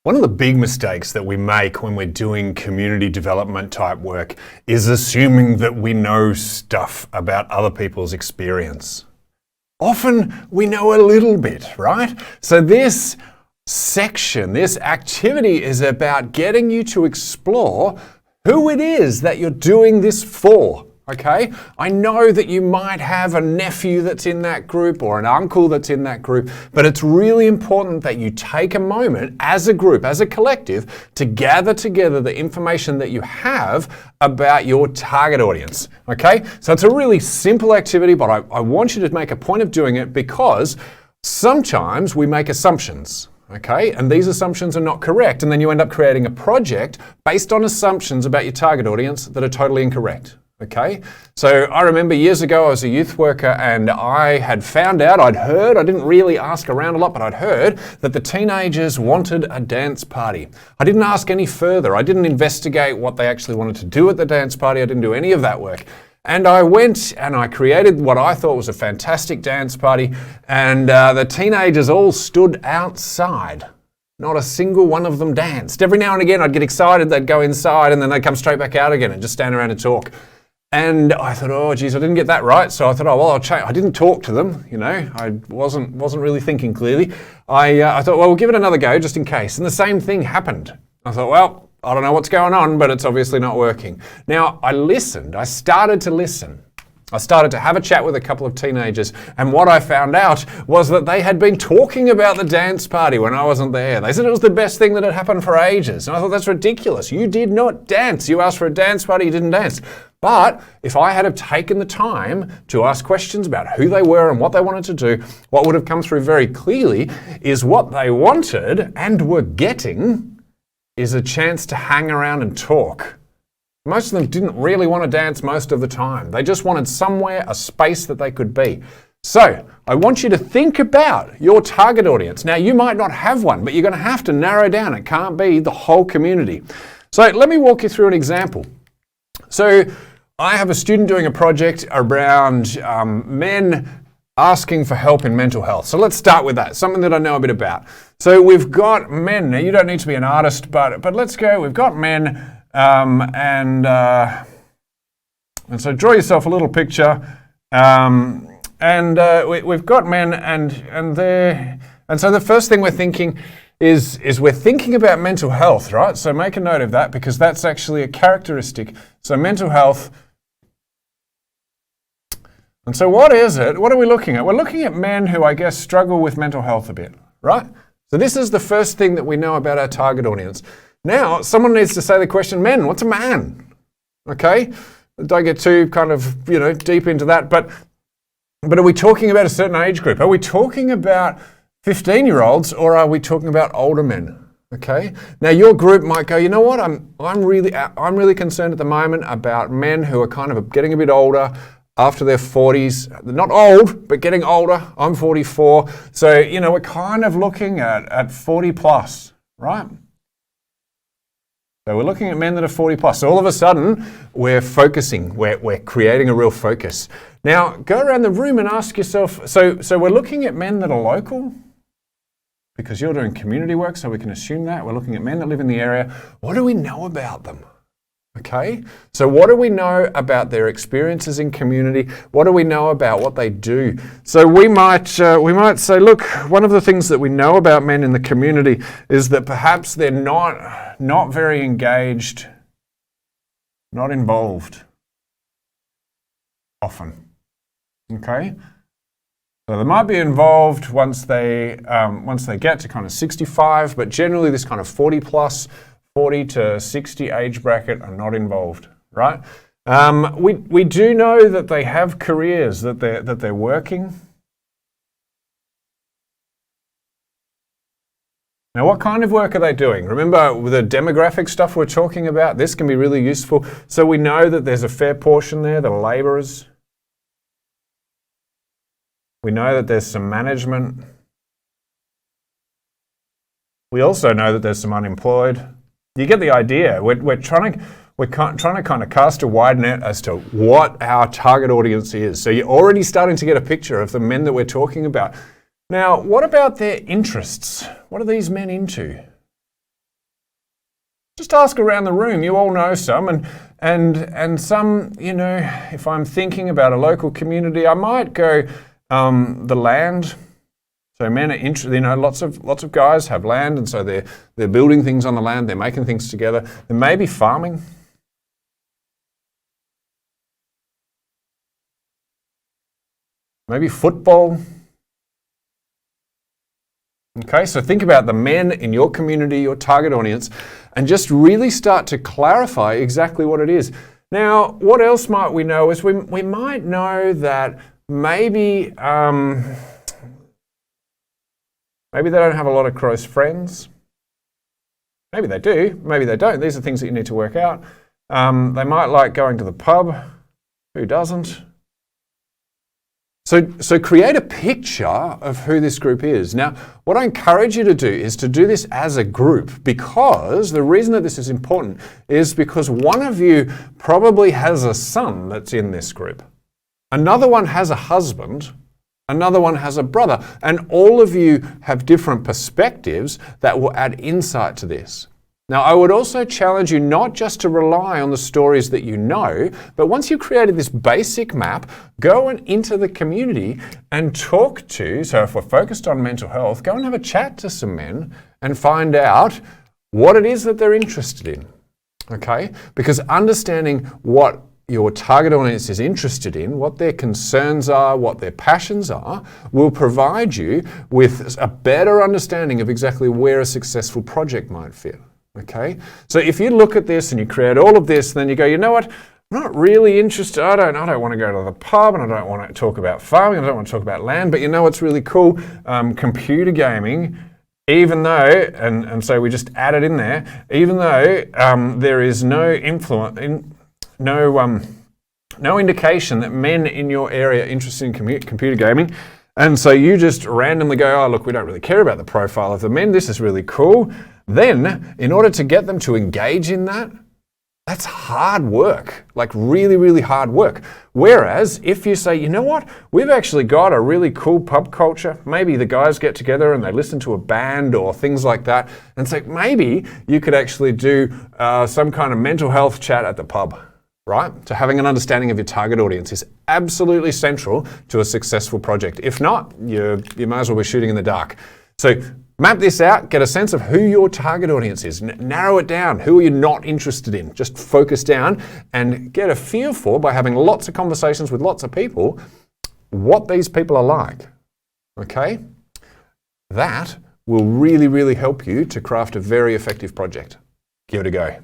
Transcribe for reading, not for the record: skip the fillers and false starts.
One of the big mistakes that we make when we're doing community development type work is assuming that we know stuff about other people's experience. Often we know a little bit, right? So this section, this activity is about getting you to explore who it is that you're doing this for. Okay, I know that you might have a nephew that's in that group or an uncle that's in that group, but it's really important that you take a moment as a group, as a collective, to gather together the information that you have about your target audience. Okay, so it's a really simple activity, but I want you to make a point of doing it because sometimes we make assumptions. Okay, and these assumptions are not correct, and then you end up creating a project based on assumptions about your target audience that are totally incorrect. Okay, so I remember years ago I was a youth worker and I had found out, I didn't really ask around a lot, but I'd heard that the teenagers wanted a dance party. I didn't ask any further. I didn't investigate what they actually wanted to do at the dance party. I didn't do any of that work. And I went and I created what I thought was a fantastic dance party, and the teenagers all stood outside. Not a single one of them danced. Every now and again I'd get excited, they'd go inside and then they'd come straight back out again and just stand around and talk. And I thought, oh geez, I didn't get that right. So I thought, oh well, I'll change. I didn't talk to them, you know. I wasn't really thinking clearly. I thought, well, we'll give it another go just in case. And the same thing happened. I thought, well, I don't know what's going on, but it's obviously not working. Now I listened. I started to listen. I started to have a chat with a couple of teenagers, and what I found out was that they had been talking about the dance party when I wasn't there. They said it was the best thing that had happened for ages. And I thought, that's ridiculous. You did not dance. You asked for a dance party, you didn't dance. But if I had have taken the time to ask questions about who they were and what they wanted to do, what would have come through very clearly is what they wanted and were getting is a chance to hang around and talk. Most of them didn't really want to dance most of the time. They just wanted somewhere, a space that they could be. So I want you to think about your target audience. Now you might not have one, but you're going to have to narrow down. It can't be the whole community. So let me walk you through an example. So I have a student doing a project around men asking for help in mental health. So let's start with that, something that I know a bit about. So we've got men. Now you don't need to be an artist, but let's go. We've got men. And so draw yourself a little picture, we've got men, and so the first thing we're thinking is we're thinking about mental health, right? So make a note of that because that's actually a characteristic. So mental health. And so what is it? What are we looking at? We're looking at men who I guess struggle with mental health a bit, right? So this is the first thing that we know about our target audience. Now, someone needs to say the question, men, what's a man? Okay? Don't get too kind of, deep into that, but are we talking about a certain age group? Are we talking about 15-year-olds or are we talking about older men? Okay? Now, your group might go, you know what, I'm really concerned at the moment about men who are kind of getting a bit older, after their 40s. They're not old, but getting older. I'm 44. So, we're kind of looking at 40 plus, right? So we're looking at men that are 40 plus. So all of a sudden, we're focusing. We're creating a real focus. Now, go around the room and ask yourself, so we're looking at men that are local, because you're doing community work, so we can assume that. We're looking at men that live in the area. What do we know about them? Okay, so what do we know about their experiences in community? What do we know about what they do? So we might say, look, one of the things that we know about men in the community is that perhaps they're not very engaged, not involved often. Okay, so they might be involved once they get to kind of 65, but generally this kind of 40 plus. 40 to 60 age bracket are not involved, right? We do know that they have careers, that they're working. Now, what kind of work are they doing? Remember the demographic stuff we're talking about? This can be really useful. So we know that there's a fair portion there that are labourers. We know that there's some management. We also know that there's some unemployed. You get the idea. We're trying to kind of cast a wide net as to what our target audience is. So you're already starting to get a picture of the men that we're talking about. Now, what about their interests? What are these men into? Just ask around the room. You all know some, and some, you know, if I'm thinking about a local community, I might go the land. So men are interested, you know, lots of guys have land, and so they're building things on the land, they're making things together. There may be farming. Maybe football. Okay, so think about the men in your community, your target audience, and just really start to clarify exactly what it is. Now, what else might we know is we might know that maybe maybe they don't have a lot of close friends. Maybe they do, maybe they don't. These are things that you need to work out. They might like going to the pub. Who doesn't? So create a picture of who this group is. Now, what I encourage you to do is to do this as a group, because the reason that this is important is because one of you probably has a son that's in this group. Another one has a husband. Another one has a brother. And all of you have different perspectives that will add insight to this. Now, I would also challenge you not just to rely on the stories that you know, but once you've created this basic map, go into the community and talk to, so if we're focused on mental health, go and have a chat to some men and find out what it is that they're interested in, okay? Because understanding what your target audience is interested in, what their concerns are, what their passions are, will provide you with a better understanding of exactly where a successful project might fit. Okay, so if you look at this and you create all of this, then you go, you know what? I'm not really interested. I don't want to go to the pub, and I don't want to talk about farming. I don't want to talk about land. But you know what's really cool? Computer gaming. Even though, and so we just add it in there. Even though there is no influence, no indication that men in your area are interested in computer gaming. And so you just randomly go, oh, look, we don't really care about the profile of the men. This is really cool. Then, in order to get them to engage in that, that's hard work, like really, really hard work. Whereas if you say, you know what, we've actually got a really cool pub culture. Maybe the guys get together and they listen to a band or things like that. And so maybe you could actually do some kind of mental health chat at the pub. Right? So having an understanding of your target audience is absolutely central to a successful project. If not, you might as well be shooting in the dark. So map this out, get a sense of who your target audience is, narrow it down. Who are you not interested in? Just focus down and get a feel for, by having lots of conversations with lots of people, what these people are like. Okay? That will really, really help you to craft a very effective project. Give it a go.